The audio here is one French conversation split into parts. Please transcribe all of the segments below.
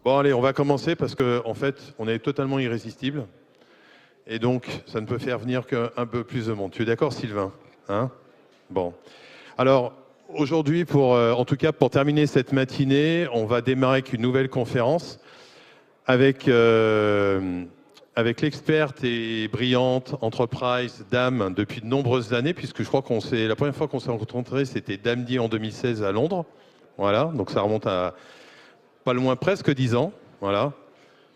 Bon, allez, on va commencer parce qu'en fait, on est totalement irrésistible. Et donc, ça ne peut faire venir qu'un peu plus de monde. Tu es d'accord, Sylvain? Hein? Bon. Alors, aujourd'hui, en tout cas, pour terminer cette matinée, on va démarrer avec une nouvelle conférence avec, avec l'experte et brillante Enterprise Dame depuis de nombreuses années, puisque je crois la première fois qu'on s'est rencontrés, c'était Damdi en 2016 à Londres. Voilà, donc ça remonte à pas loin, presque 10 ans. Voilà.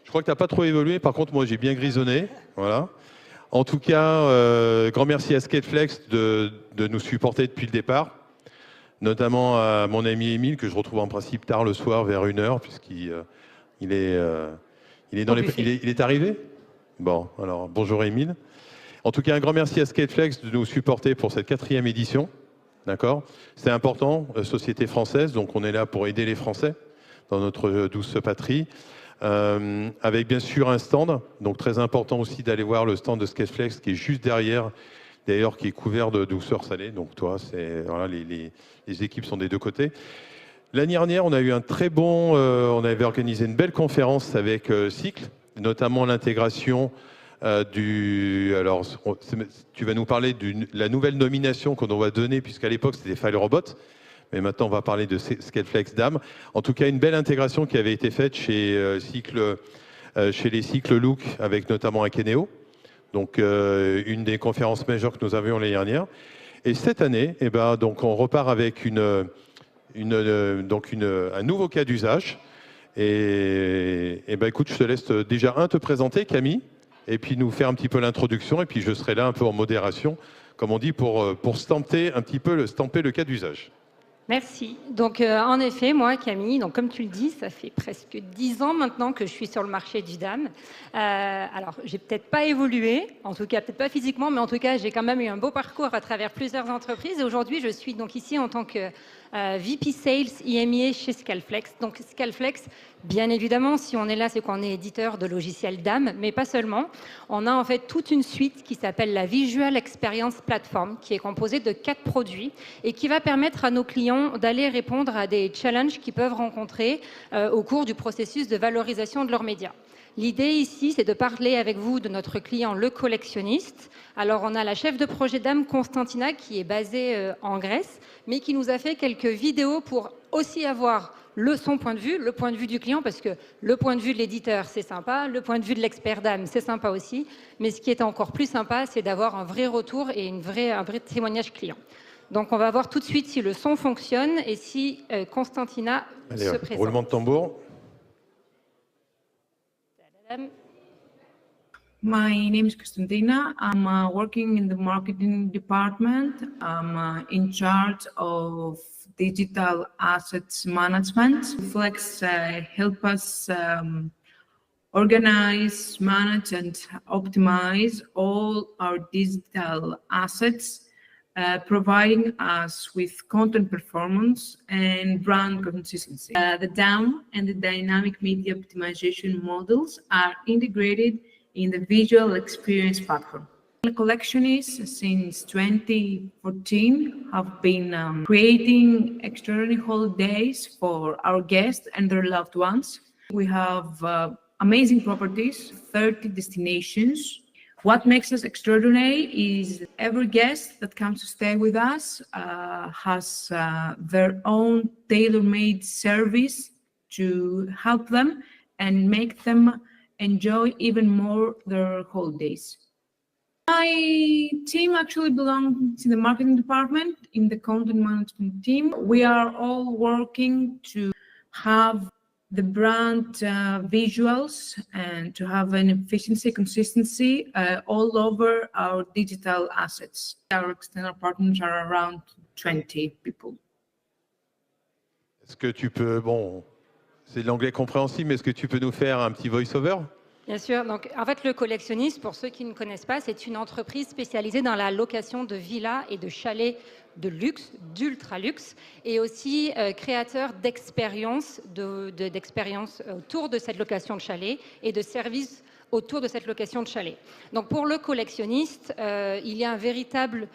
Je crois que tu n'as pas trop évolué. Par contre, moi, j'ai bien grisonné. Voilà. En tout cas, grand merci à Skateflex de nous supporter depuis le départ. Notamment à mon ami Émile, que je retrouve en principe tard le soir, vers 1h, puisqu'il il est arrivé. Bon, alors, bonjour Émile. En tout cas, un grand merci à Skateflex de nous supporter pour cette 4e édition. D'accord? C'est important, société française, donc on est là pour aider les Français dans notre douce patrie. Avec bien sûr un stand, donc très important aussi d'aller voir le stand de Skateflex qui est juste derrière, d'ailleurs qui est couvert de douceur salée. Donc toi, voilà, les équipes sont des deux côtés. L'année dernière, on a eu un très bon, on avait organisé une belle conférence avec Cycle, notamment l'intégration alors tu vas nous parler de la nouvelle nomination qu'on va donner, puisqu'à l'époque c'était FileRobot. Mais maintenant, on va parler de Skateflex Dame. En tout cas, une belle intégration qui avait été faite chez les Cycle Look, avec notamment Akeneo. Donc, une des conférences majeures que nous avions l'année dernière. Et cette année, donc, on repart avec un nouveau cas d'usage. Et écoute, je te laisse déjà te présenter, Camille, et puis nous faire un petit peu l'introduction. Et puis, je serai là un peu en modération, comme on dit, pour stamper un petit peu le cas d'usage. Merci. Donc, en effet, moi, Camille, donc, comme tu le dis, ça fait presque 10 ans maintenant que je suis sur le marché du DAM. Alors, j'ai peut-être pas évolué, en tout cas, peut-être pas physiquement, mais en tout cas, j'ai quand même eu un beau parcours à travers plusieurs entreprises. Et aujourd'hui, je suis donc ici en tant que VP Sales IMEA chez Scaleflex. Donc, Scaleflex, bien évidemment, si on est là, c'est qu'on est éditeur de logiciels DAM, mais pas seulement. On a en fait toute une suite qui s'appelle la Visual Experience Platform, qui est composée de 4 produits et qui va permettre à nos clients d'aller répondre à des challenges qu'ils peuvent rencontrer au cours du processus de valorisation de leurs médias. L'idée ici, c'est de parler avec vous de notre client, le collectionniste. Alors, on a la chef de projet DAM, Constantina, qui est basée en Grèce, mais qui nous a fait quelques vidéos pour aussi avoir son point de vue, le point de vue du client, parce que le point de vue de l'éditeur, c'est sympa, le point de vue de l'expert DAM, c'est sympa aussi, mais ce qui est encore plus sympa, c'est d'avoir un vrai retour et un vrai témoignage client. Donc, on va voir tout de suite si le son fonctionne et si Constantina se présente. Roulement de tambour. My name is Constantina. I'm working in the marketing department. I'm in charge of digital assets management. Flex help us organize, manage, and optimize all our digital assets, providing us with content performance and brand consistency. The DAM and the dynamic media optimization models are integrated in the visual experience platform. The collectionists since 2014 have been creating extraordinary holidays for our guests and their loved ones. We have amazing properties, 30 destinations. What makes us extraordinary is every guest that comes to stay with us has their own tailor-made service to help them and make them enjoy even more their holidays. My team actually belongs to the marketing department in the content management team. We are all working to have the brand visuals and to have an efficiency, consistency all over our digital assets. Our external partners are around 20 people. Est-ce que tu peux, bon, c'est de l'anglais compréhensible, mais est-ce que tu peux nous faire un petit voice-over? Bien sûr. Donc, en fait, le collectionniste, pour ceux qui ne connaissent pas, c'est une entreprise spécialisée dans la location de villas et de chalets de luxe, d'ultra luxe, et aussi créateur d'expériences autour de cette location de chalet et de services autour de cette location de chalet. Donc, pour le collectionniste, il y a un véritable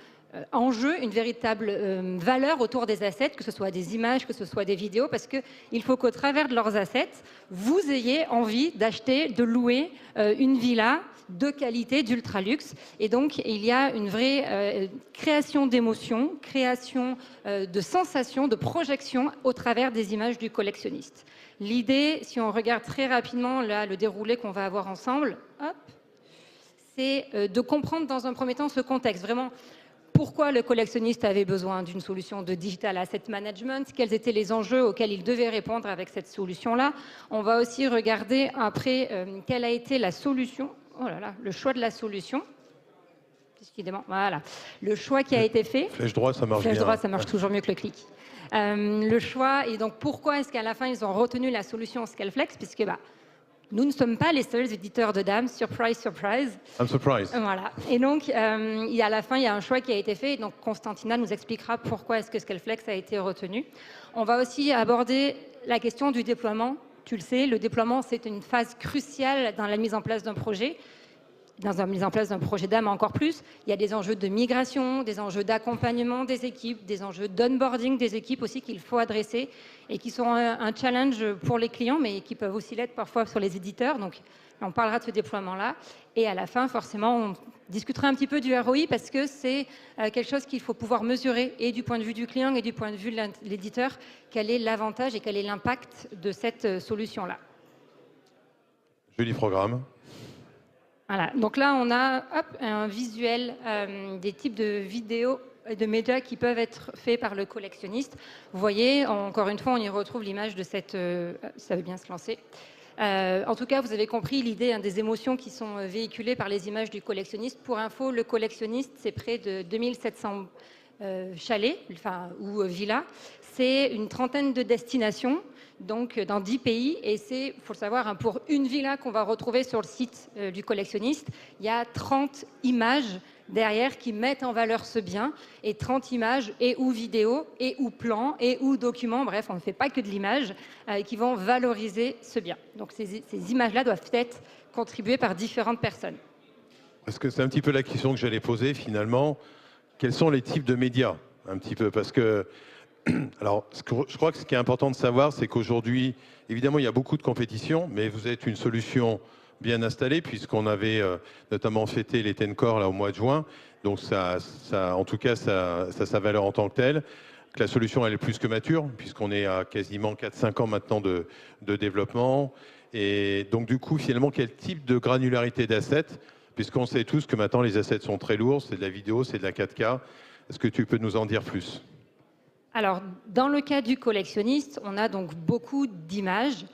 enjeu, une véritable valeur autour des assets, que ce soit des images, que ce soit des vidéos, parce qu'il faut qu'au travers de leurs assets, vous ayez envie d'acheter, de louer une villa de qualité, d'ultra luxe. Et donc, il y a une vraie création d'émotions, création de sensations, de projections au travers des images du collectionniste. L'idée, si on regarde très rapidement là, le déroulé qu'on va avoir ensemble, c'est de comprendre dans un premier temps ce contexte. Vraiment, pourquoi le collectionniste avait besoin d'une solution de digital asset management, quels étaient les enjeux auxquels il devait répondre avec cette solution-là. On va aussi regarder après quelle a été la solution, le choix de la solution. Décidément, voilà, le choix qui a été fait. Flèche droite, ça marche bien. Flèche droite, ça marche toujours mieux que le clic. Le choix, et donc pourquoi est-ce qu'à la fin ils ont retenu la solution Scaleflex, puisque nous ne sommes pas les seuls éditeurs de dames, surprise, surprise. I'm surprised. Voilà. Et donc, à la fin, il y a un choix qui a été fait. Et donc, Constantina nous expliquera pourquoi est-ce que Scaleflex a été retenu. On va aussi aborder la question du déploiement. Tu le sais, le déploiement, c'est une phase cruciale dans la mise en place d'un projet. Dans la mise en place d'un projet d'âme encore plus, il y a des enjeux de migration, des enjeux d'accompagnement des équipes, des enjeux d'onboarding des équipes aussi qu'il faut adresser et qui sont un challenge pour les clients, mais qui peuvent aussi l'être parfois sur les éditeurs. Donc, on parlera de ce déploiement-là. Et à la fin, forcément, on discutera un petit peu du ROI parce que c'est quelque chose qu'il faut pouvoir mesurer et du point de vue du client et du point de vue de l'éditeur, quel est l'avantage et quel est l'impact de cette solution-là. Joli programme. Voilà, donc là on a un visuel des types de vidéos et de médias qui peuvent être faits par le collectionniste. Vous voyez, encore une fois, on y retrouve l'image de cette... ça veut bien se lancer. En tout cas, vous avez compris l'idée des émotions qui sont véhiculées par les images du collectionniste. Pour info, le collectionniste, c'est près de 2700 chalets ou villas. C'est une trentaine de destinations, donc dans 10 pays. Et c'est, il faut le savoir, pour une villa qu'on va retrouver sur le site du collectionniste, il y a 30 images derrière qui mettent en valeur ce bien, et 30 images et ou vidéos et ou plans et ou documents, bref, on ne fait pas que de l'image, qui vont valoriser ce bien. Donc ces images-là doivent être contribuées par différentes personnes. Parce que c'est un petit peu la question que j'allais poser finalement. Quels sont les types de médias? Un petit peu, parce que alors, je crois que ce qui est important de savoir, c'est qu'aujourd'hui, évidemment, il y a beaucoup de compétition, mais vous êtes une solution bien installée, puisqu'on avait notamment fêté les TenCore là, au mois de juin. Donc, en tout cas, ça a sa valeur en tant que telle. Que la solution, elle est plus que mature, puisqu'on est à quasiment 4-5 ans maintenant de développement. Et donc, du coup, finalement, quel type de granularité d'assets? Puisqu'on sait tous que maintenant, les assets sont très lourds, c'est de la vidéo, c'est de la 4K. Est-ce que tu peux nous en dire plus? Alors, dans le cas du collectionniste, on a donc beaucoup d'images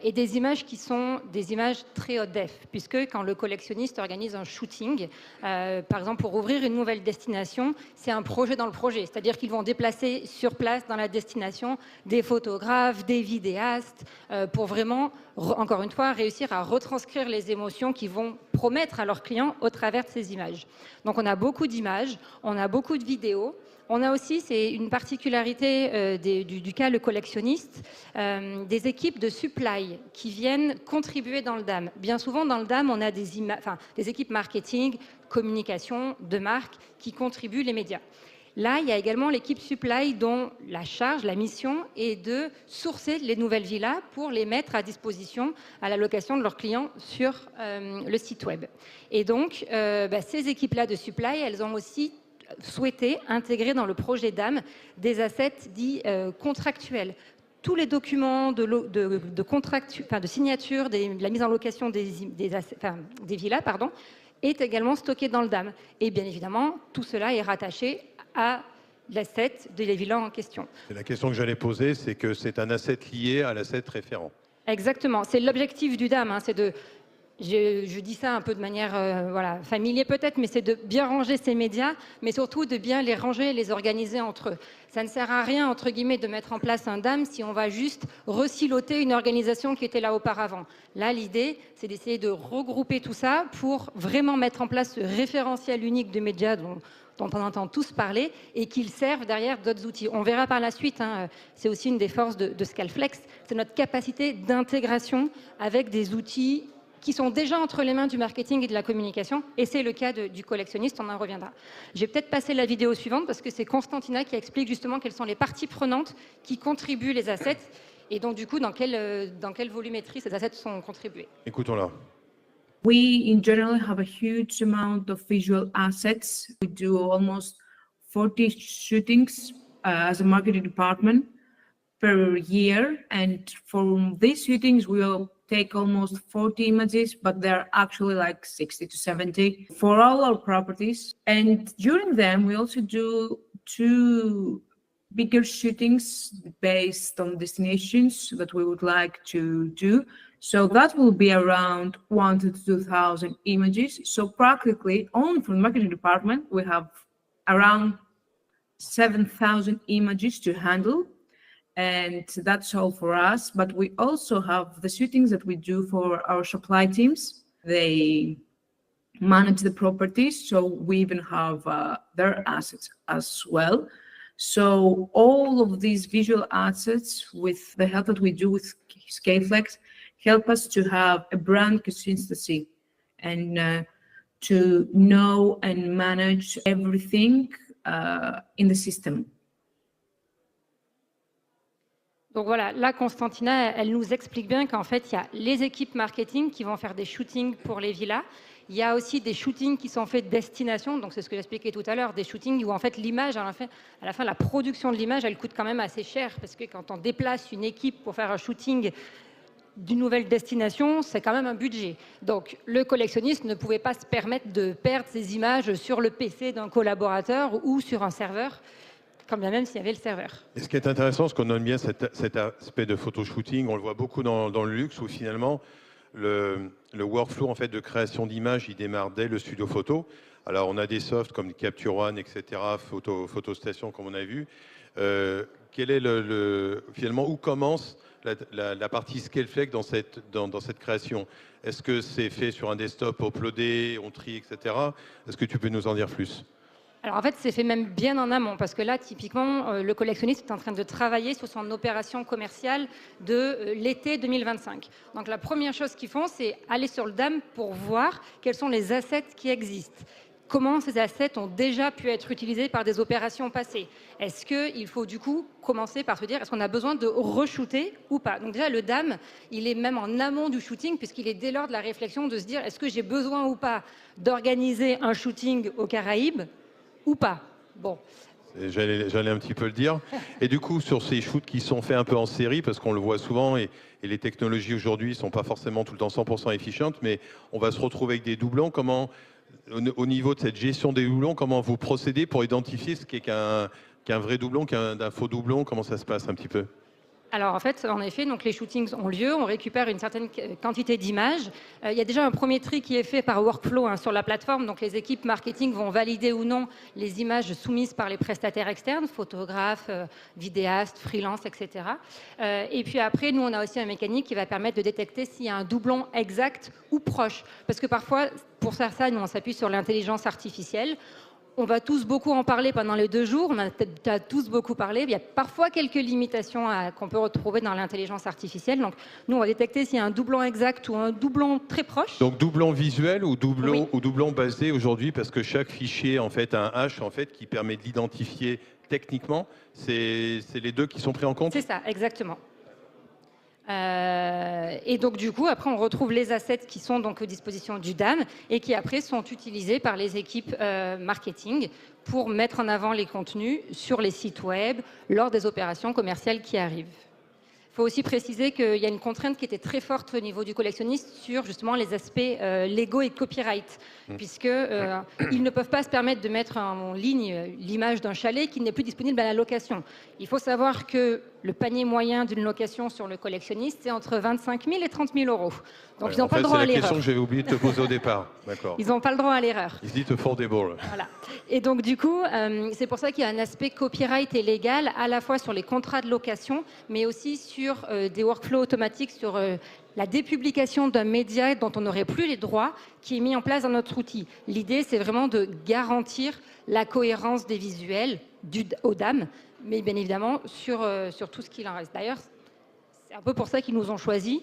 et des images qui sont des images très haut def, puisque quand le collectionniste organise un shooting, par exemple pour ouvrir une nouvelle destination, c'est un projet dans le projet, c'est-à-dire qu'ils vont déplacer sur place dans la destination des photographes, des vidéastes, pour vraiment, encore une fois, réussir à retranscrire les émotions qu'ils vont promettre à leurs clients au travers de ces images. Donc on a beaucoup d'images, on a beaucoup de vidéos. On a aussi, c'est une particularité du cas le collectionniste, des équipes de supply qui viennent contribuer dans le DAM. Bien souvent, dans le DAM, on a des équipes marketing, communication, de marque qui contribuent les médias. Là, il y a également l'équipe supply dont la charge, la mission est de sourcer les nouvelles villas pour les mettre à disposition à la location de leurs clients sur le site web. Et donc, ces équipes-là de supply, elles ont aussi souhaité intégrer dans le projet DAM des assets dits contractuels. Tous les documents de signature, de la mise en location des villas, est également stocké dans le DAM. Et bien évidemment, tout cela est rattaché à l'asset des villas en question. C'est la question que j'allais poser, c'est que c'est un asset lié à l'asset référent. Exactement. C'est l'objectif du DAM, c'est de... Je dis ça un peu de manière familière peut-être, mais c'est de bien ranger ces médias, mais surtout de bien les ranger et les organiser entre eux. Ça ne sert à rien, entre guillemets, de mettre en place un DAM si on va juste resiloter une organisation qui était là auparavant. Là, l'idée, c'est d'essayer de regrouper tout ça pour vraiment mettre en place ce référentiel unique de médias dont on entend tous parler et qu'ils servent derrière d'autres outils. On verra par la suite, c'est aussi une des forces de Scaleflex, c'est notre capacité d'intégration avec des outils qui sont déjà entre les mains du marketing et de la communication, et c'est le cas du collectionniste, on en reviendra. Je vais peut-être passer la vidéo suivante parce que c'est Constantina qui explique justement quelles sont les parties prenantes qui contribuent les assets et donc du coup dans quelle volumétrie ces assets sont contribués. Écoutons-la. We in general have a huge amount of visual assets. We do almost 40 shootings as a marketing department per year, and from these shootings we will take almost 40 images, but they're actually like 60 to 70 for all our properties. And during them we also do 2 bigger shootings based on destinations that we would like to do. So that will be around 1,000 to 2,000 images. So practically only from the marketing department, we have around 7,000 images to handle. And that's all for us. But we also have the shootings that we do for our supply teams. They manage the properties. So we even have their assets as well. So all of these visual assets with the help that we do with Scaleflex help us to have a brand consistency and to know and manage everything in the system. Donc voilà, là, Constantina, elle nous explique bien qu'en fait, il y a les équipes marketing qui vont faire des shootings pour les villas. Il y a aussi des shootings qui sont faits de destination, donc c'est ce que j'expliquais tout à l'heure, des shootings où en fait l'image, à la fin, la production de l'image, elle coûte quand même assez cher, parce que quand on déplace une équipe pour faire un shooting d'une nouvelle destination, c'est quand même un budget. Donc le collectionniste ne pouvait pas se permettre de perdre ses images sur le PC d'un collaborateur ou sur un serveur, quand bien même s'il y avait le serveur. Et ce qui est intéressant, c'est qu'on donne bien cet aspect de photo-shooting, on le voit beaucoup dans le luxe, où finalement, le workflow en fait, de création d'images, il démarre dès le studio photo. Alors, on a des softs comme Capture One, etc., Photostation, comme on a vu. Quel est finalement, où commence la partie Scaleflex dans cette création? Est-ce que c'est fait sur un desktop uploadé, on trie, etc. Est-ce que tu peux nous en dire plus? Alors en fait, c'est fait même bien en amont, parce que là, typiquement, le collectionniste est en train de travailler sur son opération commerciale de l'été 2025. Donc la première chose qu'ils font, c'est aller sur le DAM pour voir quels sont les assets qui existent. Comment ces assets ont déjà pu être utilisés par des opérations passées. Est-ce qu'il faut du coup commencer par se dire, est-ce qu'on a besoin de re-shooter ou pas? Donc déjà, le DAM, il est même en amont du shooting, puisqu'il est dès lors de la réflexion de se dire, est-ce que j'ai besoin ou pas d'organiser un shooting aux Caraïbes ou pas. Bon. J'allais un petit peu le dire. Et du coup, sur ces shoots qui sont faits un peu en série, parce qu'on le voit souvent, et les technologies aujourd'hui ne sont pas forcément tout le temps 100% efficientes, mais on va se retrouver avec des doublons. Comment, au niveau de cette gestion des doublons, comment vous procédez pour identifier ce qui est qu'un vrai doublon, d'un faux doublon? Comment ça se passe un petit peu? Alors en fait, en effet, donc les shootings ont lieu, on récupère une certaine quantité d'images. Il y a déjà un premier tri qui est fait par workflow sur la plateforme, donc les équipes marketing vont valider ou non les images soumises par les prestataires externes, photographes, vidéastes, freelance, etc. Et puis après, nous, on a aussi un mécanique qui va permettre de détecter s'il y a un doublon exact ou proche. Parce que parfois, pour faire ça, nous, on s'appuie sur l'intelligence artificielle. On va tous beaucoup en parler pendant les 2 jours, on a peut-être tous beaucoup parlé. Il y a parfois quelques limitations qu'on peut retrouver dans l'intelligence artificielle. Donc nous, on va détecter s'il y a un doublon exact ou un doublon très proche. Donc doublon visuel ou doublon, oui. ou doublon basé aujourd'hui, parce que chaque fichier en fait, a un hash en fait, qui permet de l'identifier techniquement. C'est les deux qui sont pris en compte? C'est ça, exactement. Et donc du coup, après, on retrouve les assets qui sont donc aux dispositions du DAM et qui après sont utilisés par les équipes marketing pour mettre en avant les contenus sur les sites web lors des opérations commerciales qui arrivent. Il faut aussi préciser qu'il y a une contrainte qui était très forte au niveau du collectionniste sur justement les aspects légaux et copyright, puisqu'ils ne peuvent pas se permettre de mettre en ligne l'image d'un chalet qui n'est plus disponible à la location. Il faut savoir que le panier moyen d'une location sur le collectionniste, c'est entre 25 000 et 30 000 euros. Donc, ils n'ont pas le droit à l'erreur. C'est la question que j'avais oublié de te poser au départ. D'accord. Ils n'ont pas le droit à l'erreur. Ils disent affordable. Voilà. Et donc, du coup, c'est pour ça qu'il y a un aspect copyright et légal, à la fois sur les contrats de location, mais aussi sur des workflows automatiques, sur la dépublication d'un média dont on n'aurait plus les droits, qui est mis en place dans notre outil. L'idée, c'est vraiment de garantir la cohérence des visuels au DAM, mais bien évidemment sur tout ce qu'il en reste. D'ailleurs, c'est un peu pour ça qu'ils nous ont choisis,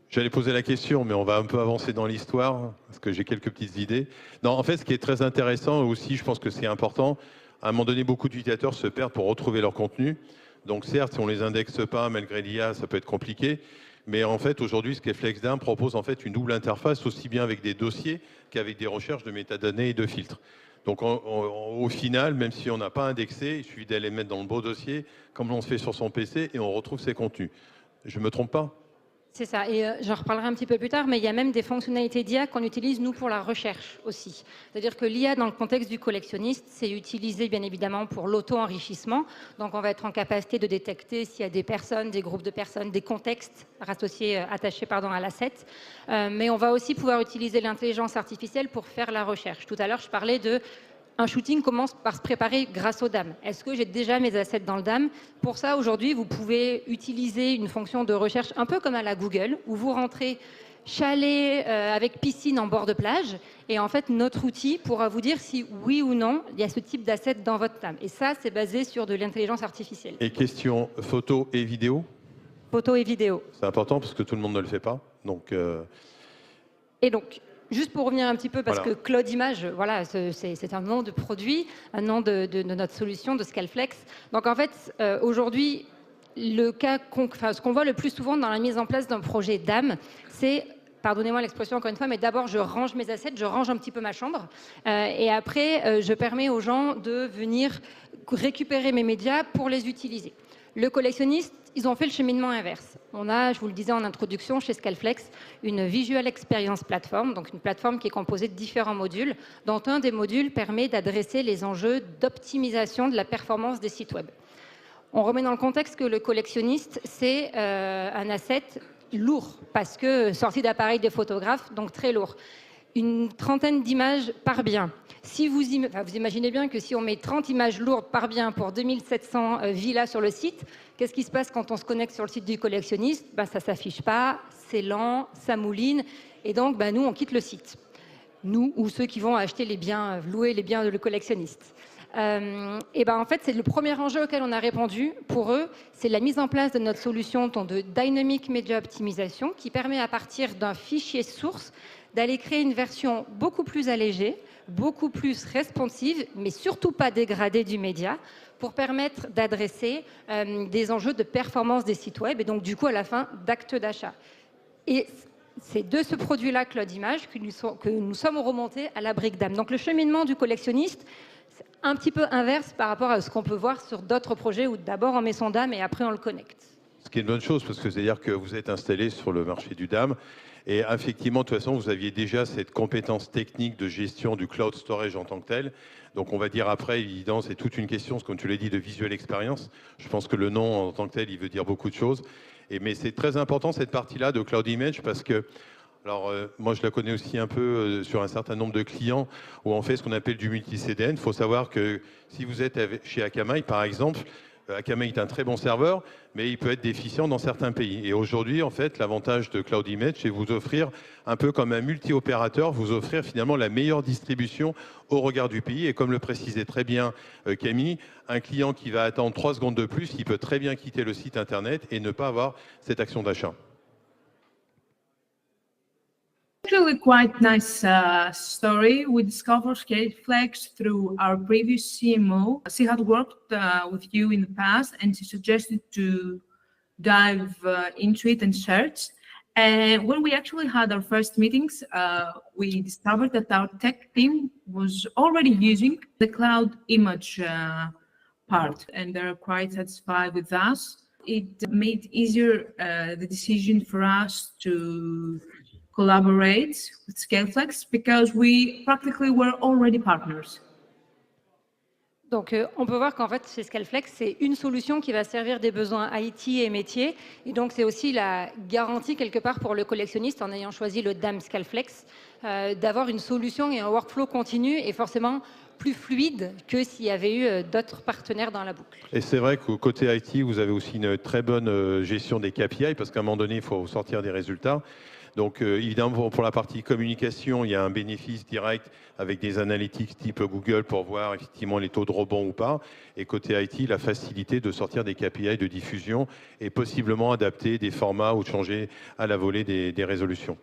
J'allais poser la question, mais on va un peu avancer dans l'histoire, parce que j'ai quelques petites idées. Non, en fait, ce qui est très intéressant aussi, je pense que c'est important, à un moment donné, beaucoup d'utilisateurs se perdent pour retrouver leur contenu. Donc certes, si on ne les indexe pas, malgré l'IA, ça peut être compliqué. Mais en fait, aujourd'hui, ce qu'est FlexDAM propose en fait une double interface, aussi bien avec des dossiers qu'avec des recherches de métadonnées et de filtres. Donc au final, même si on n'a pas indexé, il suffit d'aller mettre dans le beau dossier, comme on se fait sur son PC, et on retrouve ses contenus. Je ne me trompe pas? C'est ça, et j'en reparlerai un petit peu plus tard, mais il y a même des fonctionnalités d'IA qu'on utilise, nous, pour la recherche aussi. C'est-à-dire que l'IA, dans le contexte du collectionniste, c'est utilisé, bien évidemment, pour l'auto-enrichissement. Donc, on va être en capacité de détecter s'il y a des personnes, des groupes de personnes, des contextes attachés à l'asset. Mais on va aussi pouvoir utiliser l'intelligence artificielle pour faire la recherche. Tout à l'heure, je parlais de... Un shooting commence par se préparer grâce au DAM. Est-ce que j'ai déjà mes assets dans le DAM? Pour ça, aujourd'hui, vous pouvez utiliser une fonction de recherche un peu comme à la Google, où vous rentrez chalet avec piscine en bord de plage, et en fait, notre outil pourra vous dire si oui ou non, il y a ce type d'asset dans votre DAM. Et ça, c'est basé sur de l'intelligence artificielle. Et question photo et vidéo? Photo et vidéo. C'est important parce que tout le monde ne le fait pas. Et donc, juste pour revenir un petit peu, parce voilà. que Cloud Image, voilà, c'est un nom de produit, un nom de notre solution, de Scaleflex. Donc en fait, aujourd'hui, ce qu'on voit le plus souvent dans la mise en place d'un projet DAM, c'est, pardonnez-moi l'expression encore une fois, mais d'abord je range mes assets, je range un petit peu ma chambre, et après je permets aux gens de venir récupérer mes médias pour les utiliser. Le collectionniste, ils ont fait le cheminement inverse. On a, je vous le disais en introduction, chez Scaleflex, une Visual Experience Platform, donc une plateforme qui est composée de différents modules, dont un des modules permet d'adresser les enjeux d'optimisation de la performance des sites web. On remet dans le contexte que le collectionniste, c'est un asset lourd, parce que sorti d'appareils de photographes, donc très lourd. Une trentaine d'images par bien. Si vous imaginez bien que si on met 30 images lourdes par bien pour 2700 villas sur le site, qu'est-ce qui se passe quand on se connecte sur le site du collectionniste? Ça ne s'affiche pas, c'est lent, ça mouline, et donc nous, on quitte le site. Nous ou ceux qui vont acheter les biens, louer les biens de collectionniste. En fait, c'est le premier enjeu auquel on a répondu pour eux, c'est la mise en place de notre solution de Dynamic Media Optimisation qui permet à partir d'un fichier source d'aller créer une version beaucoup plus allégée, beaucoup plus responsive, mais surtout pas dégradée du média, pour permettre d'adresser des enjeux de performance des sites web et donc du coup à la fin d'actes d'achat. Et c'est de ce produit-là, Cloud Image, que nous sommes remontés à la brique DAM. Donc le cheminement du collectionniste, c'est un petit peu inverse par rapport à ce qu'on peut voir sur d'autres projets où d'abord on met son DAM et après on le connecte. Ce qui est une bonne chose, parce que c'est-à-dire que vous êtes installé sur le marché du DAM. Et effectivement, de toute façon, vous aviez déjà cette compétence technique de gestion du cloud storage en tant que tel. Donc, on va dire après, évidemment, c'est toute une question, comme tu l'as dit, de visual experience. Je pense que le nom en tant que tel, il veut dire beaucoup de choses. Mais c'est très important, cette partie-là de Cloud Image, parce que, alors, moi, je la connais aussi un peu sur un certain nombre de clients où on fait ce qu'on appelle du multi-CDN. Il faut savoir que si vous êtes chez Akamai, par exemple, Akamai est un très bon serveur, mais il peut être déficient dans certains pays. Et aujourd'hui, en fait, l'avantage de Cloud Image, c'est vous offrir, un peu comme un multi-opérateur, vous offrir finalement la meilleure distribution au regard du pays. Et comme le précisait très bien Camille, un client qui va attendre 3 secondes de plus, il peut très bien quitter le site Internet et ne pas avoir cette action d'achat. Actually, quite nice story. We discovered Scaleflex through our previous CMO. She had worked with you in the past, and she suggested to dive into it and search. And when we actually had our first meetings, we discovered that our tech team was already using the Cloud Image part, and they're quite satisfied with us. It made easier the decision for us to collaborate with Scaleflex because we practically were already partners. Donc, on peut voir qu'en fait, chez Scaleflex, c'est une solution qui va servir des besoins IT et métiers. Et donc, c'est aussi la garantie, quelque part, pour le collectionniste, en ayant choisi le DAM Scaleflex, d'avoir une solution et un workflow continu et forcément plus fluide que s'il y avait eu d'autres partenaires dans la boucle. Et c'est vrai qu'au côté IT, vous avez aussi une très bonne gestion des KPI, parce qu'à un moment donné, il faut sortir des résultats. Donc évidemment, pour la partie communication, il y a un bénéfice direct avec des analytics type Google pour voir effectivement les taux de rebond ou pas. Et côté IT, la facilité de sortir des KPI de diffusion et possiblement adapter des formats ou de changer à la volée des résolutions.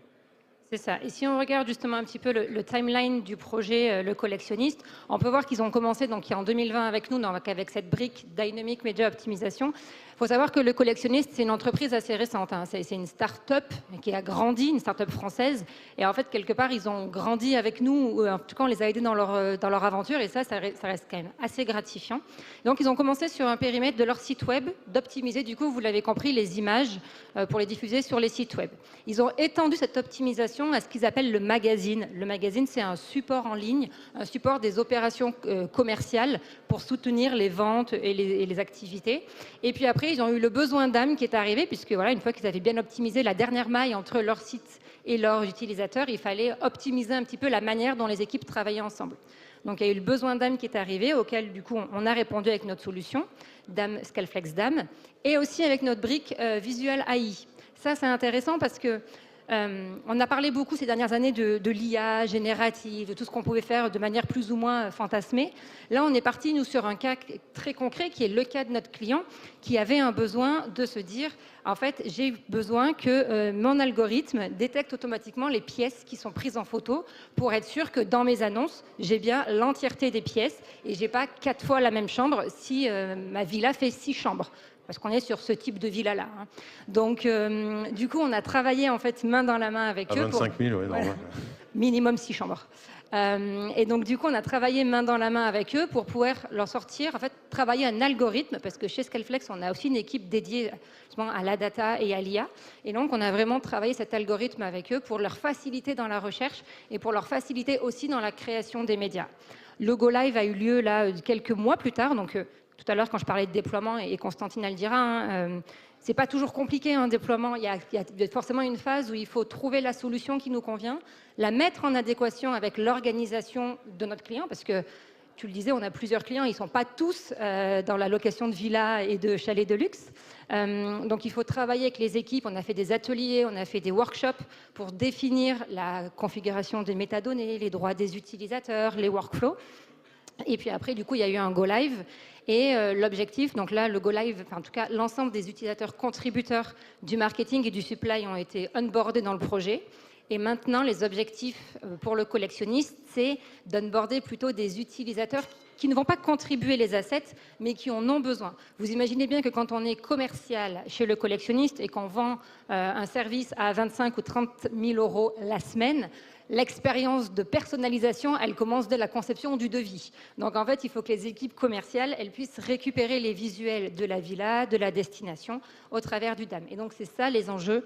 C'est ça. Et si on regarde justement un petit peu le timeline du projet Le Collectionniste, on peut voir qu'ils ont commencé donc en 2020 avec nous, donc avec cette brique Dynamic Media Optimization. Il faut savoir que Le Collectionniste, c'est une entreprise assez récente. Hein. C'est une start-up qui a grandi, une start-up française. Et en fait, quelque part, ils ont grandi avec nous, ou en tout cas, on les a aidés dans leur aventure. Et ça reste quand même assez gratifiant. Donc, ils ont commencé sur un périmètre de leur site web, d'optimiser, du coup, vous l'avez compris, les images pour les diffuser sur les sites web. Ils ont étendu cette optimisation à ce qu'ils appellent le magazine. Le magazine, c'est un support en ligne, un support des opérations commerciales pour soutenir les ventes et les activités. Et puis après, ils ont eu le besoin d'âme qui est arrivé, puisque voilà, une fois qu'ils avaient bien optimisé la dernière maille entre leur site et leurs utilisateurs, il fallait optimiser un petit peu la manière dont les équipes travaillaient ensemble. Donc il y a eu le besoin d'âme qui est arrivé, auquel du coup on a répondu avec notre solution, Scaleflex DAM, et aussi avec notre brique Visual AI. Ça, c'est intéressant parce que on a parlé beaucoup ces dernières années de l'IA générative, de tout ce qu'on pouvait faire de manière plus ou moins fantasmée. Là, on est parti, nous, sur un cas très concret qui est le cas de notre client qui avait un besoin de se dire, en fait, j'ai besoin que mon algorithme détecte automatiquement les pièces qui sont prises en photo pour être sûr que dans mes annonces, j'ai bien l'entièreté des pièces et j'ai pas 4 fois la même chambre si ma villa fait 6 chambres. Parce qu'on est sur ce type de villa-là. Hein. Donc, du coup, on a travaillé en fait main dans la main avec eux. 25 000, oui, normal. Minimum 6 chambres. Et donc, du coup, on a travaillé main dans la main avec eux pour pouvoir leur sortir, en fait, travailler un algorithme, parce que chez Scaleflex, on a aussi une équipe dédiée justement à la data et à l'IA. Et donc, on a vraiment travaillé cet algorithme avec eux pour leur faciliter dans la recherche et pour leur faciliter aussi dans la création des médias. Le Go Live a eu lieu là quelques mois plus tard, donc tout à l'heure, quand je parlais de déploiement, et Constantine le dira, hein, c'est pas toujours compliqué un déploiement. Il y a forcément une phase où il faut trouver la solution qui nous convient, la mettre en adéquation avec l'organisation de notre client, parce que tu le disais, on a plusieurs clients, ils ne sont pas tous dans la location de villas et de chalets de luxe. Donc il faut travailler avec les équipes. On a fait des ateliers, on a fait des workshops pour définir la configuration des métadonnées, les droits des utilisateurs, les workflows. Et puis après, du coup, il y a eu un Go Live. Et l'objectif, donc là, le Go Live, enfin, en tout cas, l'ensemble des utilisateurs contributeurs du marketing et du supply ont été onboardés dans le projet. Et maintenant, les objectifs pour le collectionniste, c'est d'onboarder plutôt des utilisateurs qui ne vont pas contribuer les assets, mais qui en ont besoin. Vous imaginez bien que quand on est commercial chez le collectionniste et qu'on vend un service à 25 ou 30 000 euros la semaine, l'expérience de personnalisation, elle commence dès la conception du devis. Donc en fait, il faut que les équipes commerciales, elles puissent récupérer les visuels de la villa, de la destination, au travers du DAM. Et donc c'est ça les enjeux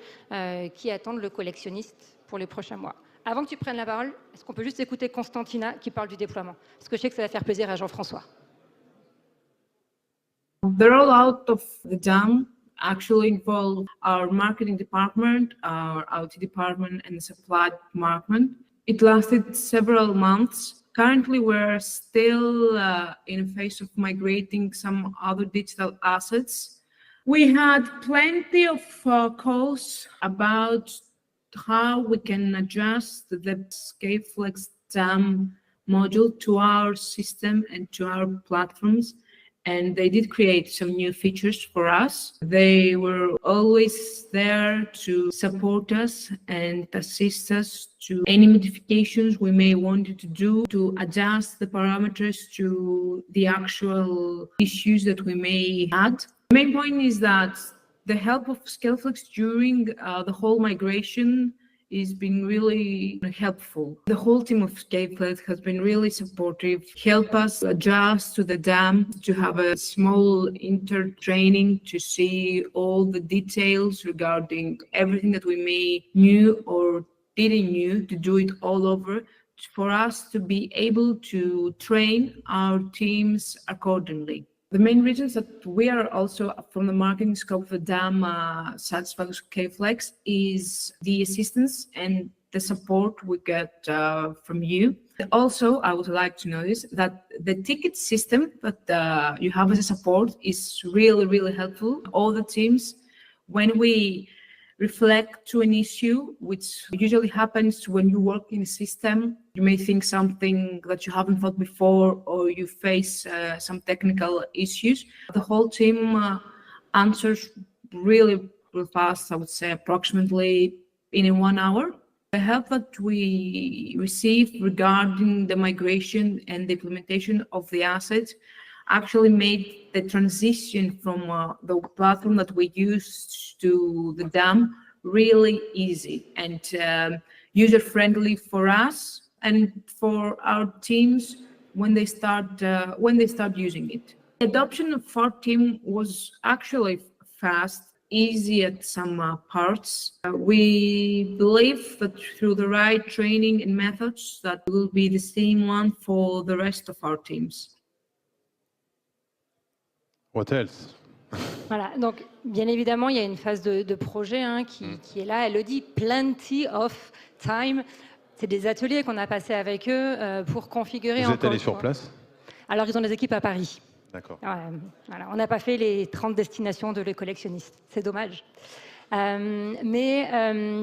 qui attendent le collectionniste pour les prochains mois. Avant que tu prennes la parole, est-ce qu'on peut juste écouter Constantina qui parle du déploiement? Parce que je sais que ça va faire plaisir à Jean-François. The rollout of the DAM actually involved our marketing department, our IT department, and the supply department. It lasted several months. Currently, we're still in a phase of migrating some other digital assets. We had plenty of calls about how we can adjust the Scaleflex DAM module to our system and to our platforms. And they did create some new features for us. They were always there to support us and assist us to any modifications we may want to do to adjust the parameters to the actual issues that we may add. The main point is that the help of Scaleflex during the whole migration is been really helpful. The whole team of Scaleflex has been really supportive, help us adjust to the DAM, to have a small inter-training to see all the details regarding everything that we may knew or didn't knew, to do it all over, for us to be able to train our teams accordingly. The main reasons that we are also from the marketing scope of the DAM satisfied with Scaleflex is the assistance and the support we get from you. Also, I would like to notice that the ticket system that you have as a support is really, really helpful. All the teams, when we reflect to an issue, which usually happens when you work in a system. You may think something that you haven't thought before, or you face some technical issues. The whole team answers really fast, I would say approximately in 1 hour. The help that we received regarding the migration and the implementation of the assets actually made the transition from the platform that we used to the DAM really easy and user-friendly for us and for our teams when they start using it. The adoption of our team was actually fast, easy at some parts. We believe that through the right training and methods, that will be the same one for the rest of our teams. What else? Voilà, donc bien évidemment, il y a une phase de projet qui est là. Elle le dit, plenty of time. C'est des ateliers qu'on a passés avec eux pour configurer. Vous êtes allé sur place? Alors, ils ont des équipes à Paris. D'accord. Voilà, on n'a pas fait les 30 destinations de les collectionnistes. C'est dommage.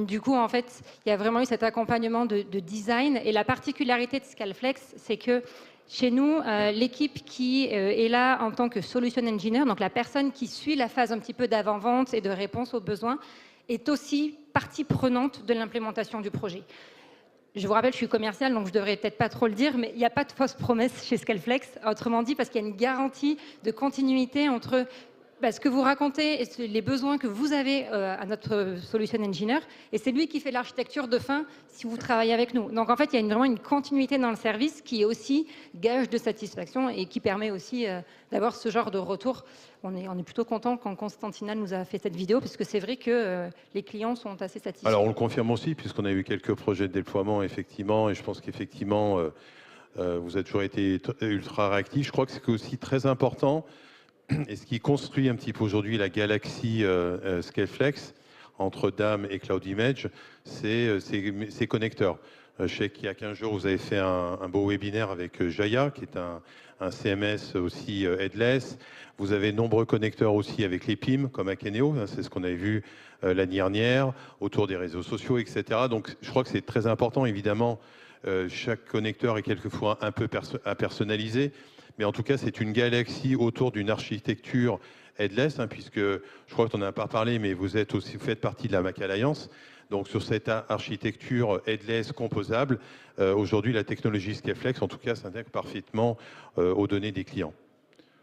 Du coup, en fait, il y a vraiment eu cet accompagnement de design. Et la particularité de Scaleflex, c'est que chez nous, l'équipe qui est là en tant que solution engineer, donc la personne qui suit la phase un petit peu d'avant-vente et de réponse aux besoins, est aussi partie prenante de l'implémentation du projet. Je vous rappelle, je suis commerciale, donc je ne devrais peut-être pas trop le dire, mais il n'y a pas de fausse promesse chez Scaleflex. Autrement dit, parce qu'il y a une garantie de continuité entre ce que vous racontez et les besoins que vous avez à notre solution engineer, et c'est lui qui fait l'architecture de fin si vous travaillez avec nous. Donc en fait, il y a vraiment une continuité dans le service qui est aussi gage de satisfaction et qui permet aussi d'avoir ce genre de retour. On est plutôt content quand Constantina nous a fait cette vidéo, parce que c'est vrai que les clients sont assez satisfaits. Alors on le confirme aussi, puisqu'on a eu quelques projets de déploiement, effectivement, et je pense qu'effectivement, vous avez toujours été ultra réactifs. Je crois que c'est aussi très important. Et ce qui construit un petit peu aujourd'hui la galaxie Scaleflex entre DAM et Cloud Image, c'est ces connecteurs. Je sais qu'il y a 15 jours, vous avez fait un beau webinaire avec Jaya, qui est un CMS aussi headless. Vous avez de nombreux connecteurs aussi avec les PIM, comme Akeneo, c'est ce qu'on avait vu l'année dernière, autour des réseaux sociaux, etc. Donc je crois que c'est très important, évidemment, chaque connecteur est quelquefois un peu à personnaliser. Mais en tout cas, c'est une galaxie autour d'une architecture headless, puisque je crois que tu n'en as pas parlé, mais vous faites partie de la Mac Alliance. Donc sur cette architecture headless composable, aujourd'hui, la technologie Scaleflex, en tout cas, s'intègre parfaitement aux données des clients.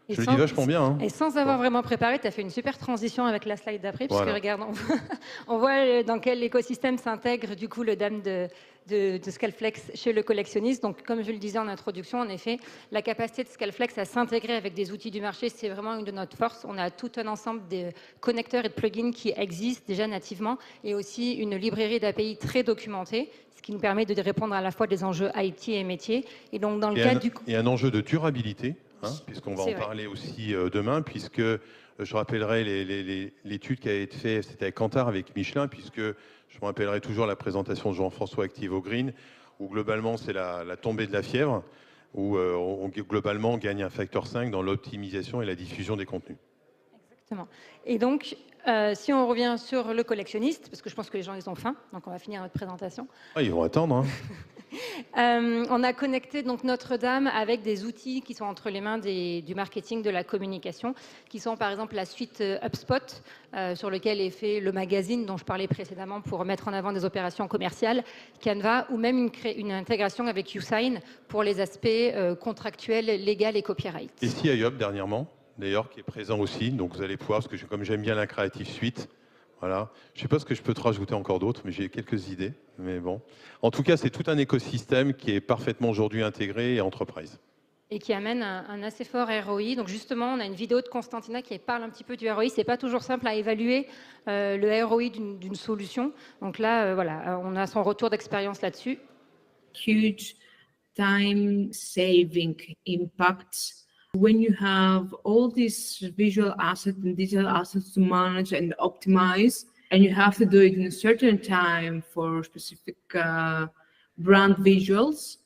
Je le dis vachement bien. Et sans avoir vraiment préparé, tu as fait une super transition avec la slide d'après, puisque regarde, on voit dans quel écosystème s'intègre du coup le DAM de Scaleflex chez le collectionniste. Donc, comme je le disais en introduction, en effet, la capacité de Scaleflex à s'intégrer avec des outils du marché, c'est vraiment une de notre force. On a tout un ensemble de connecteurs et de plugins qui existent déjà nativement, et aussi une librairie d'API très documentée, ce qui nous permet de répondre à la fois des enjeux IT et métiers. Et donc, dans le cadre et un enjeu de durabilité, puisqu'on va en parler aussi demain, puisque je rappellerai l'étude qui a été faite, c'était avec Kantar, avec Michelin, puisque je me rappellerai toujours la présentation de Jean-François Activo Green, où globalement c'est la tombée de la fièvre, où globalement on gagne un facteur 5 dans l'optimisation et la diffusion des contenus. Exactement. Et donc, si on revient sur le collectionniste, parce que je pense que les gens ils ont faim, donc on va finir notre présentation. Ah, ils vont attendre. On a connecté donc Notre-Dame avec des outils qui sont entre les mains du marketing, de la communication, qui sont par exemple la suite HubSpot, sur lequel est fait le magazine dont je parlais précédemment pour mettre en avant des opérations commerciales, Canva, ou même une intégration avec YouSign pour les aspects contractuels, légaux et copyright. Et CIHub dernièrement, d'ailleurs, qui est présent aussi, donc vous allez pouvoir, parce que comme j'aime bien la Creative Suite, voilà. Je ne sais pas ce que je peux te rajouter encore d'autres, mais j'ai quelques idées. Mais bon. En tout cas, c'est tout un écosystème qui est parfaitement aujourd'hui intégré et enterprise. Et qui amène un assez fort ROI. Donc justement, on a une vidéo de Constantina qui parle un petit peu du ROI. Ce n'est pas toujours simple à évaluer le ROI d'une solution. Donc là, voilà, on a son retour d'expérience là-dessus. Huge time-saving impact. When you have all these visual assets and digital assets to manage and optimize, and you have to do it in a certain time for specific brand visuals,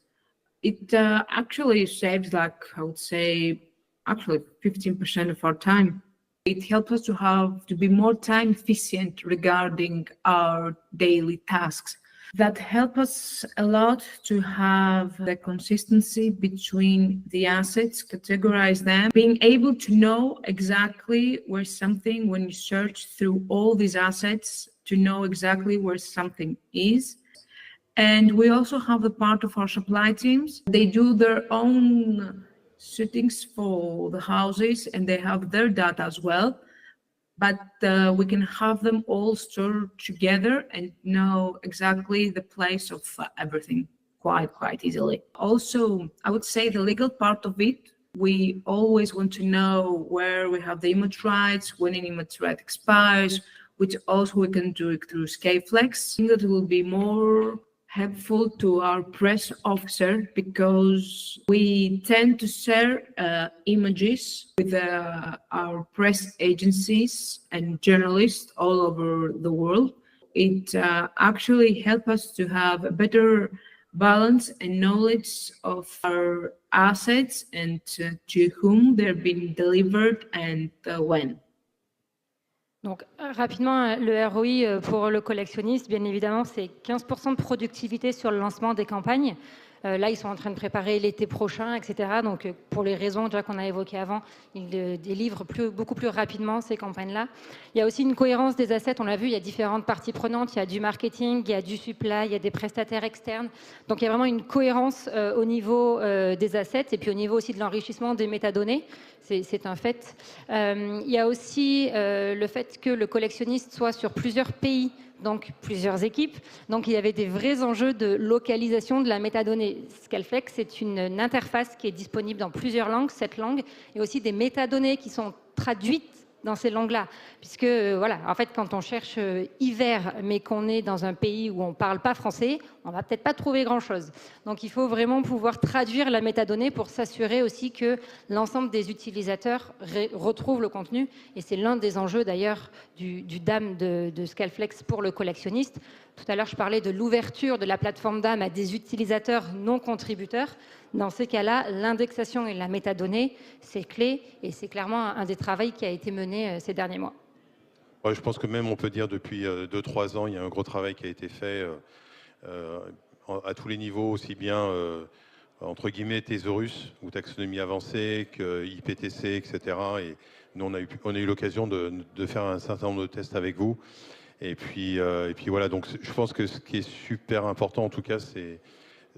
it actually saves, like, I would say, actually 15% of our time. It helps us to be more time efficient regarding our daily tasks. That help us a lot to have the consistency between the assets, categorize them, being able to know exactly where something, when you search through all these assets, to know exactly where something is. And we also have the part of our supply teams. They do their own settings for the houses and they have their data as well. But we can have them all stored together and know exactly the place of everything quite easily. Also, I would say the legal part of it, we always want to know where we have the image rights, when an image right expires, which also we can do it through Scaleflex. I think that it will be more helpful to our press officer because we tend to share images with our press agencies and journalists all over the world. It actually helps us to have a better balance and knowledge of our assets and to whom they're being delivered and when. Donc, rapidement, le ROI pour le collectionniste, bien évidemment, c'est 15% de productivité sur le lancement des campagnes. Là, ils sont en train de préparer l'été prochain, etc. Donc, pour les raisons déjà qu'on a évoquées avant, ils délivrent beaucoup plus rapidement ces campagnes-là. Il y a aussi une cohérence des assets. On l'a vu, il y a différentes parties prenantes. Il y a du marketing, il y a du supply, il y a des prestataires externes. Donc, il y a vraiment une cohérence au niveau des assets et puis au niveau aussi de l'enrichissement des métadonnées. C'est un fait. Il y a aussi le fait que le collectionniste soit sur plusieurs pays, donc plusieurs équipes. Donc, il y avait des vrais enjeux de localisation de la métadonnée. Scaleflex, c'est une interface qui est disponible dans plusieurs langues, 7 langues, et aussi des métadonnées qui sont traduites dans ces langues-là. Puisque, voilà, en fait, quand on cherche hiver, mais qu'on est dans un pays où on ne parle pas français, on ne va peut-être pas trouver grand-chose. Donc, il faut vraiment pouvoir traduire la métadonnée pour s'assurer aussi que l'ensemble des utilisateurs retrouvent le contenu. Et c'est l'un des enjeux, d'ailleurs, du DAM de Scaleflex pour le collectionniste. Tout à l'heure, je parlais de l'ouverture de la plateforme DAM à des utilisateurs non contributeurs. Dans ces cas-là, l'indexation et la métadonnée, c'est clé et c'est clairement un des travaux qui a été mené ces derniers mois. Ouais, je pense que même on peut dire depuis 2-3 ans, il y a un gros travail qui a été fait à tous les niveaux, aussi bien entre guillemets thésaurus ou taxonomie avancée que IPTC, etc. Et nous, on a eu l'occasion de faire un certain nombre de tests avec vous. Et puis voilà, donc je pense que ce qui est super important en tout cas, c'est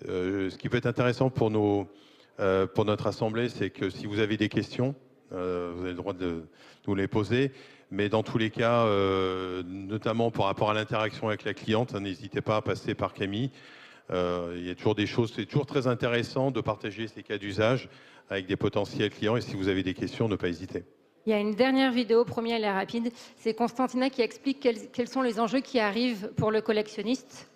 ce qui peut être intéressant pour notre assemblée, c'est que si vous avez des questions, vous avez le droit de nous les poser. Mais dans tous les cas, notamment par rapport à l'interaction avec la cliente, n'hésitez pas à passer par Camille. Il y a toujours des choses, c'est toujours très intéressant de partager ces cas d'usage avec des potentiels clients. Et si vous avez des questions, ne pas hésiter. Il y a une dernière vidéo, promis, elle est rapide. C'est Constantina qui explique quels sont les enjeux qui arrivent pour le collectionniste.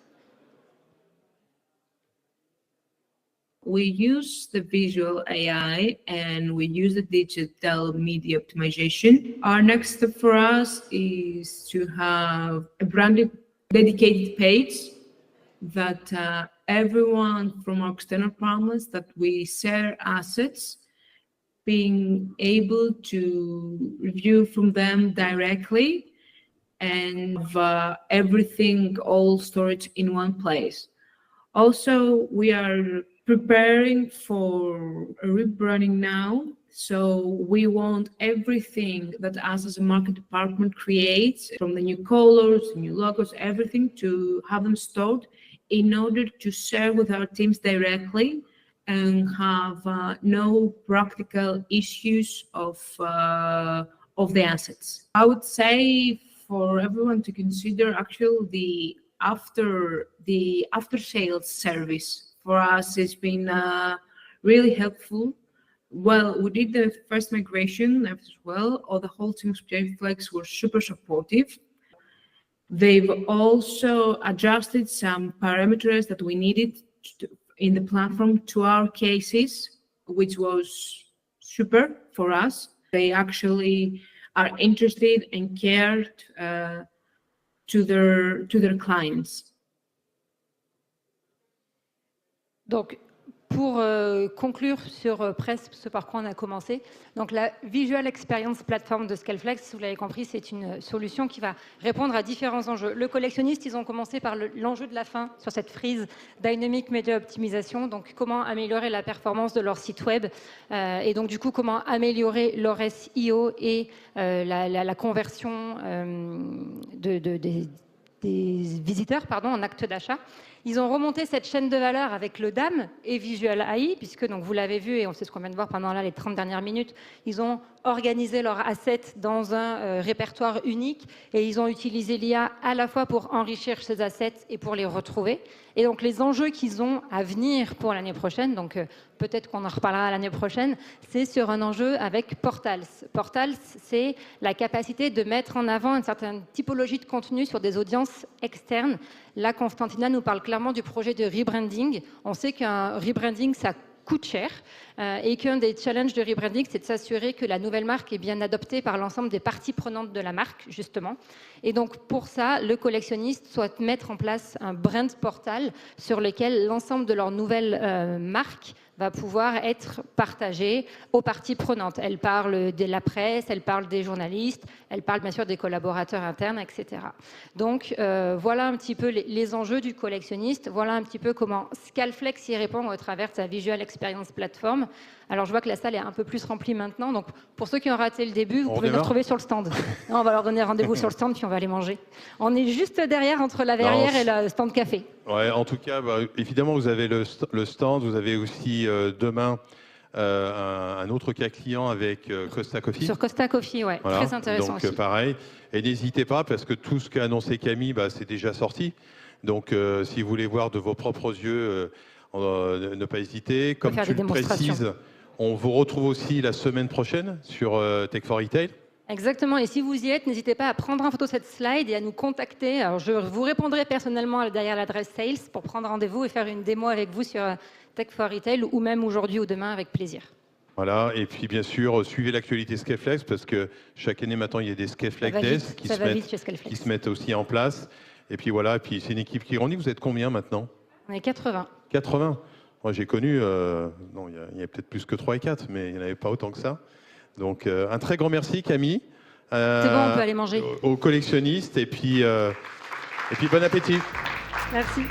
We use the visual AI and we use the digital media optimization. Our next step for us is to have a branded dedicated page that everyone from our external partners that we share assets, being able to review from them directly and everything all storage in one place. Also, we are preparing for a rebranding now. So we want everything that us as a market department creates, from the new colors, new logos, everything, to have them stored in order to share with our teams directly and have no practical issues of the assets. I would say for everyone to consider actually the after sales service. For us, it's been really helpful. Well, we did the first migration as well. All the whole team of Scaleflex were super supportive. They've also adjusted some parameters that we needed in the platform to our cases, which was super for us. They actually are interested and cared to their clients. Donc, pour conclure sur presque ce par quoi on a commencé, donc la Visual Experience Platform de Scaleflex, vous l'avez compris, c'est une solution qui va répondre à différents enjeux. Le collectionniste, ils ont commencé par l'enjeu de la fin sur cette frise Dynamic Media Optimization, donc comment améliorer la performance de leur site web et donc du coup comment améliorer leur SEO et la conversion des visiteurs en actes d'achat. Ils ont remonté cette chaîne de valeur avec le DAM et Visual AI, puisque donc, vous l'avez vu et on sait ce qu'on vient de voir pendant les 30 dernières minutes, ils ont organisé leurs assets dans un répertoire unique et ils ont utilisé l'IA à la fois pour enrichir ces assets et pour les retrouver. Et donc les enjeux qu'ils ont à venir pour l'année prochaine, donc peut-être qu'on en reparlera l'année prochaine, c'est sur un enjeu avec Portals. Portals, c'est la capacité de mettre en avant une certaine typologie de contenu sur des audiences externes. Là, Constantina nous parle clairement du projet de rebranding. On sait qu'un rebranding, ça coûte cher et qu'un des challenges de rebranding, c'est de s'assurer que la nouvelle marque est bien adoptée par l'ensemble des parties prenantes de la marque, justement. Et donc, pour ça, le collectionniste souhaite mettre en place un brand portal sur lequel l'ensemble de leurs nouvelles marques va pouvoir être partagée aux parties prenantes. Elle parle de la presse, elle parle des journalistes, elle parle bien sûr des collaborateurs internes, etc. Donc, voilà un petit peu les enjeux du collectionniste. Voilà un petit peu comment Scaleflex y répond au travers de sa Visual Experience Platform. Alors, je vois que la salle est un peu plus remplie maintenant. Donc, pour ceux qui ont raté le début, vous pouvez nous retrouver sur le stand. Non, on va leur donner rendez-vous sur le stand, puis on va aller manger. On est juste derrière, entre la verrière et le stand café. Ouais, en tout cas, évidemment, vous avez le stand. Vous avez aussi demain un autre cas client avec Costa Coffee. Sur Costa Coffee, ouais, voilà. Très intéressant donc, aussi. Pareil. Et n'hésitez pas, parce que tout ce qu'a annoncé Camille, c'est déjà sorti. Donc, si vous voulez voir de vos propres yeux, ne pas hésiter. Comme tu le précises, on vous retrouve aussi la semaine prochaine sur Tech for Retail. Exactement. Et si vous y êtes, n'hésitez pas à prendre en photo cette slide et à nous contacter. Alors, je vous répondrai personnellement derrière l'adresse Sales pour prendre rendez-vous et faire une démo avec vous sur Tech for Retail ou même aujourd'hui ou demain avec plaisir. Voilà, et puis bien sûr, suivez l'actualité Scaleflex parce que chaque année maintenant, il y a des Scaleflex Days qui se mettent aussi en place. Et puis voilà, et puis c'est une équipe qui grandit. Vous êtes combien maintenant? On est 80. 80. Moi, j'ai connu, non, il y a peut-être plus que 3 et 4, mais il n'y en avait pas autant que ça. Donc, un très grand merci, Camille. C'est bon, on peut aller manger. Aux collectionnistes, et puis bon appétit. Merci.